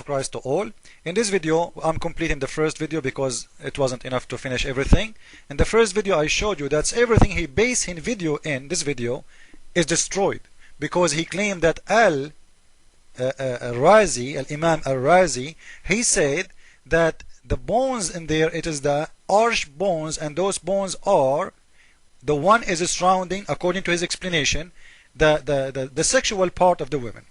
Christ to all. In this video, I'm completing the first video because it wasn't enough to finish everything. In the first video, I showed you that everything he based his video in this video is destroyed, because he claimed that Al-Imam Al-Razi, he said that the bones in there, it is the arch bones, and those bones are, the one is surrounding, according to his explanation, the sexual part of the women.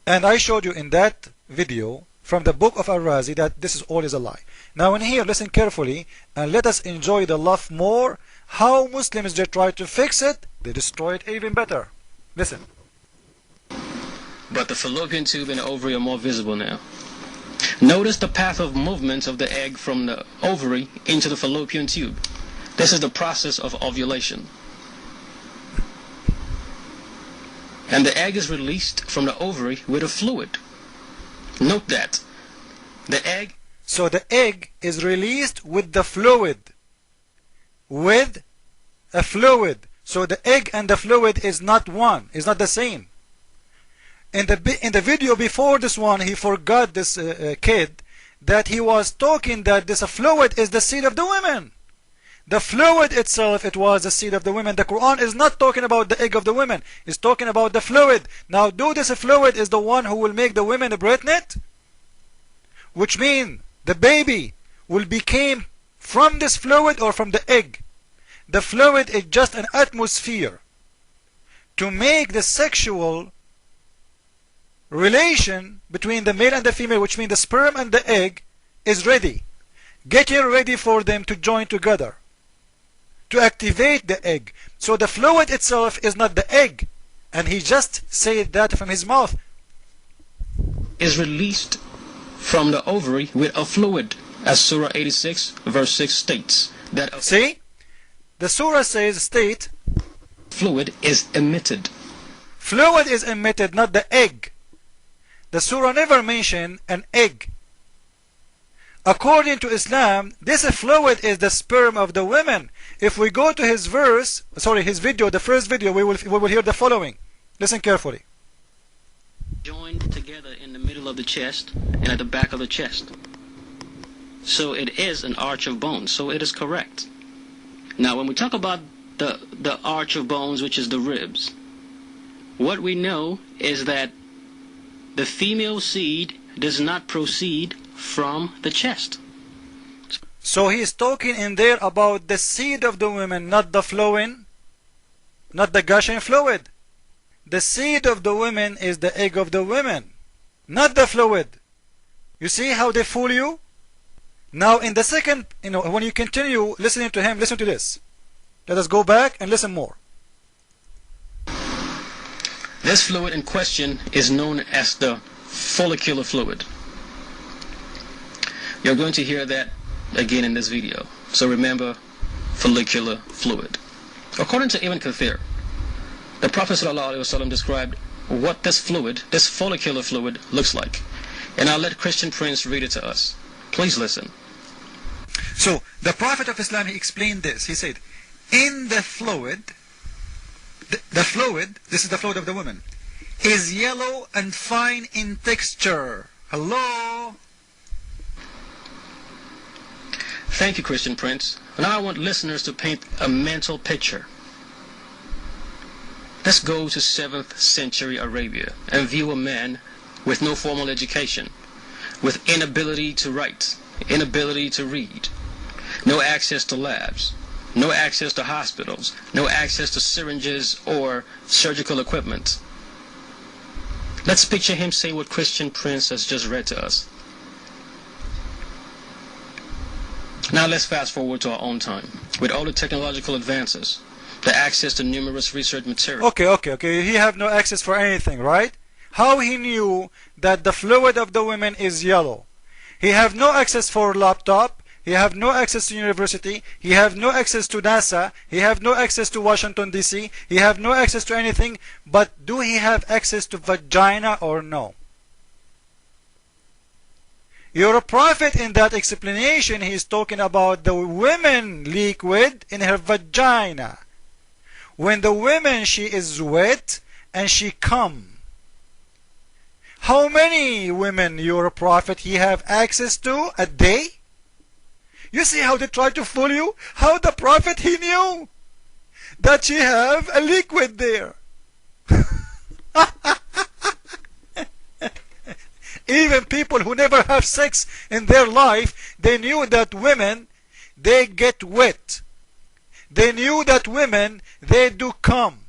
And I showed you in that video from the book of Al-Razi that this is all is a lie. Now in here, listen carefully and let us enjoy the love more. How Muslims, they try to fix it, they destroy it even better. Listen. But the fallopian tube and the ovary are more visible now. Notice the path of movement of the egg from the ovary into the fallopian tube. This is the process of ovulation. And the egg is released from the ovary with a fluid. Note that. The egg... So the egg is released with the fluid. With a fluid. So the egg and the fluid is not one. Is not the same. In the video before this one, he forgot, this kid, that he was talking that this fluid is the seed of the women. The fluid itself, it was the seed of the women. The Quran is not talking about the egg of the women. It's talking about the fluid. Now, do this fluid is the one who will make the women pregnant? Which means the baby will become from this fluid or from the egg. The fluid is just an atmosphere to make the sexual relation between the male and the female, which means the sperm and the egg is ready, getting ready for them to join together, to activate the egg. So the fluid itself is not the egg, and he just said that from his mouth. Is released from the ovary with a fluid, as Surah 86 verse 6 states. That see, the Surah says, state, fluid is emitted. Fluid is emitted, not the egg. The Surah never mentioned an egg. According to Islam, this fluid is the sperm of the women. If we go to his verse, sorry, his video, the first video, we will hear the following. Listen carefully. Joined together in the middle of the chest and at the back of the chest. So it is an arch of bones. So it is correct. Now when we talk about the arch of bones, which is the ribs, what we know is that the female seed does not proceed from the chest. So he is talking in there about the seed of the women, not the flowing, not the gushing fluid. The seed of the women is the egg of the women, not the fluid. You see how they fool you? Now in the second, when you continue listening to him, listen to this. Let us go back and listen more. This fluid in question is known as the follicular fluid. You're going to hear that again in this video. So remember, follicular fluid. According to Ibn Kathir, the Prophet ﷺ described what this fluid, this follicular fluid, looks like. And I'll let Christian Prince read it to us. Please listen. So the Prophet of Islam, he explained this. He said, in the fluid, the fluid, this is the fluid of the woman, is yellow and fine in texture. Hello? Thank you, Christian Prince. Now I want listeners to paint a mental picture. Let's go to 7th century Arabia and view a man with no formal education, with inability to write, inability to read, no access to labs, no access to hospitals, no access to syringes or surgical equipment. Let's picture him say what Christian Prince has just read to us. Now let's fast forward to our own time. With all the technological advances, the access to numerous research materials. Okay. He have no access for anything, right? How he knew that the fluid of the women is yellow? He have no access for laptop. He have no access to university. He have no access to NASA. He have no access to Washington DC. He have no access to anything. But do he have access to vagina or no? Your prophet in that explanation, he is talking about the women liquid in her vagina. When the woman, she is wet and she come. how many women your prophet he have access to a day? You see how they try to fool you? How the prophet he knew that she have a liquid there. Even people who never have sex in their life, they knew that women, they get wet. They knew that women, they do come.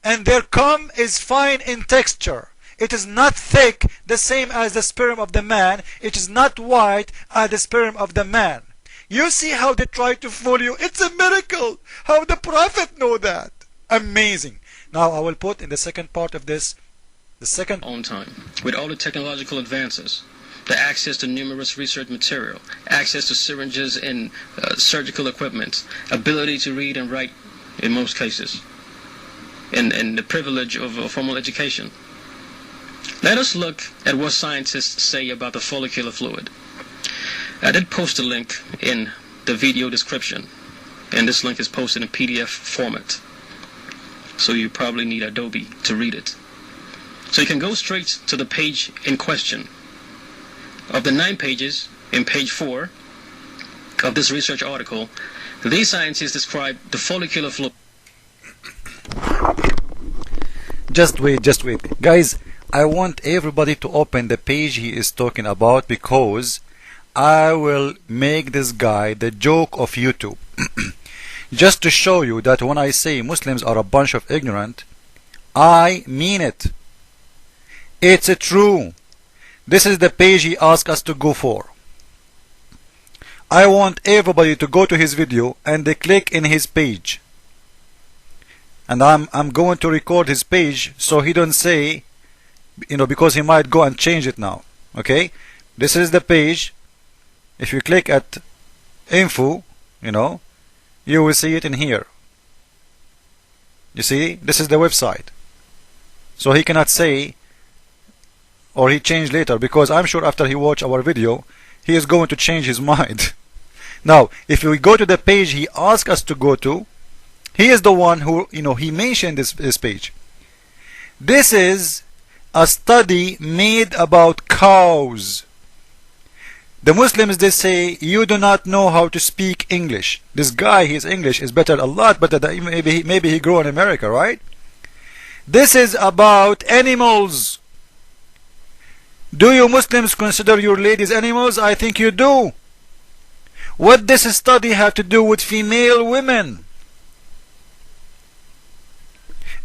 And their cum is fine in texture. It is not thick, the same as the sperm of the man. It is not white as the sperm of the man. You see how they try to fool you? It's a miracle how the prophet know that. Amazing. Now I will put in the second part of this, the second own time. With all the technological advances, the access to numerous research material, access to syringes and surgical equipment, ability to read and write in most cases, and the privilege of formal education. Let us look at what scientists say about the follicular fluid. I did post a link in the video description, and this link is posted in PDF format, so you probably need Adobe to read it. So you can go straight to the page in question. Of the 9 pages, in page 4 of this research article, these scientists describe the follicular fluid. Just wait. Guys, I want everybody to open the page he is talking about, because I will make this guy the joke of YouTube. Just to show you that when I say Muslims are a bunch of ignorant, I mean it. It's true. This is the page he asked us to go for. I want everybody to go to his video and they click in his page. And I'm going to record his page so he don't say, because he might go and change it now. Okay? This is the page. If you click at info, you will see it in here. You see? This is the website. So he cannot say, or he changed later, because I'm sure after he watch our video, he is going to change his mind. Now, if we go to the page he asked us to go to, he is the one who, he mentioned this page. This is a study made about cows. The Muslims, they say, you do not know how to speak English. This guy, his English is better, a lot better than maybe he grew in America, right? This is about animals. Do you Muslims consider your ladies animals? I think you do. What does this study have to do with female women?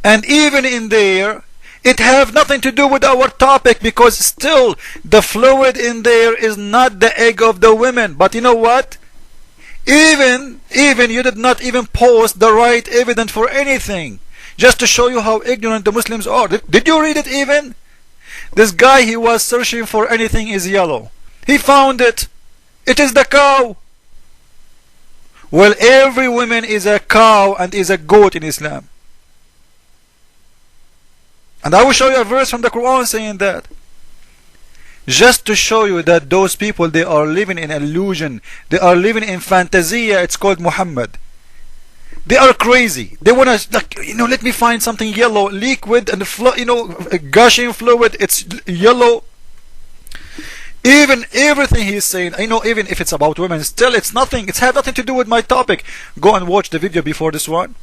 And even in there, it have nothing to do with our topic, because still the fluid in there is not the egg of the women. But you know what? Even you did not even post the right evidence for anything, just to show you how ignorant the Muslims are. Did you read it even? This guy, he was searching for anything is yellow. He found it. It is the cow. Well, every woman is a cow and is a goat in Islam. And I will show you a verse from the Quran saying that. Just to show you that those people, they are living in illusion. They are living in fantasia. It's called Muhammad. They are crazy. They want to, let me find something yellow, liquid, and gushing fluid. It's yellow. Even everything he's saying, even if it's about women, still it's nothing. It's have nothing to do with my topic. Go and watch the video before this one.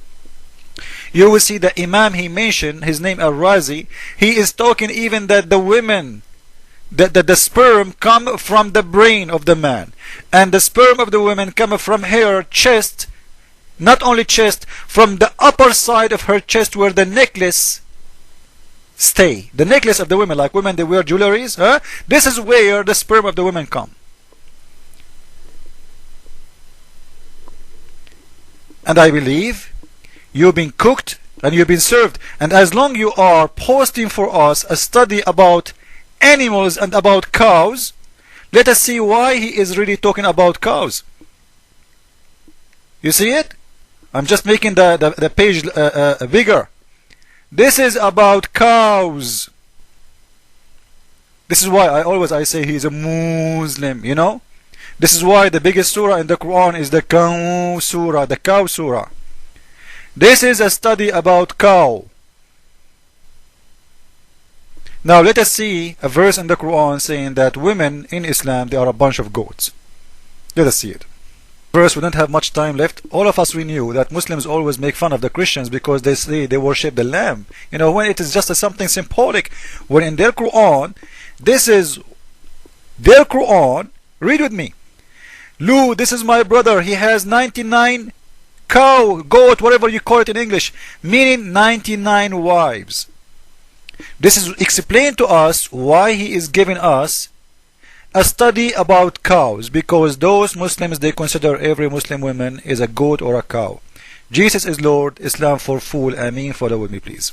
You will see the Imam he mentioned, his name Al-Razi. He is talking even that the women, that the sperm come from the brain of the man, and the sperm of the women come from her chest. Not only chest, from the upper side of her chest where the necklace stay. The necklace of the women, like women, they wear jewelries. This is where the sperm of the women come. And I believe you've been cooked and you've been served. And as long you are posting for us a study about animals and about cows, let us see why he is really talking about cows. You see it? I'm just making the page bigger. This is about cows. This is why I say he is a Muslim, This is why the biggest surah in the Quran is the Cow Surah, the Cow Surah. This is a study about cow. Now let us see a verse in the Quran saying that women in Islam, they are a bunch of goats. Let us see it. Verse, we don't have much time left. All of us, we knew that Muslims always make fun of the Christians because they say they worship the lamb. You know, when it is just something symbolic. When in their Quran, this is their Quran. Read with me. Lou, this is my brother. He has 99 cow, goat, whatever you call it in English, meaning 99 wives. This is explained to us why he is giving us a study about cows, because those Muslims, they consider every Muslim woman is a goat or a cow. Jesus is Lord. Islam for fool. Ameen. Follow with me, please.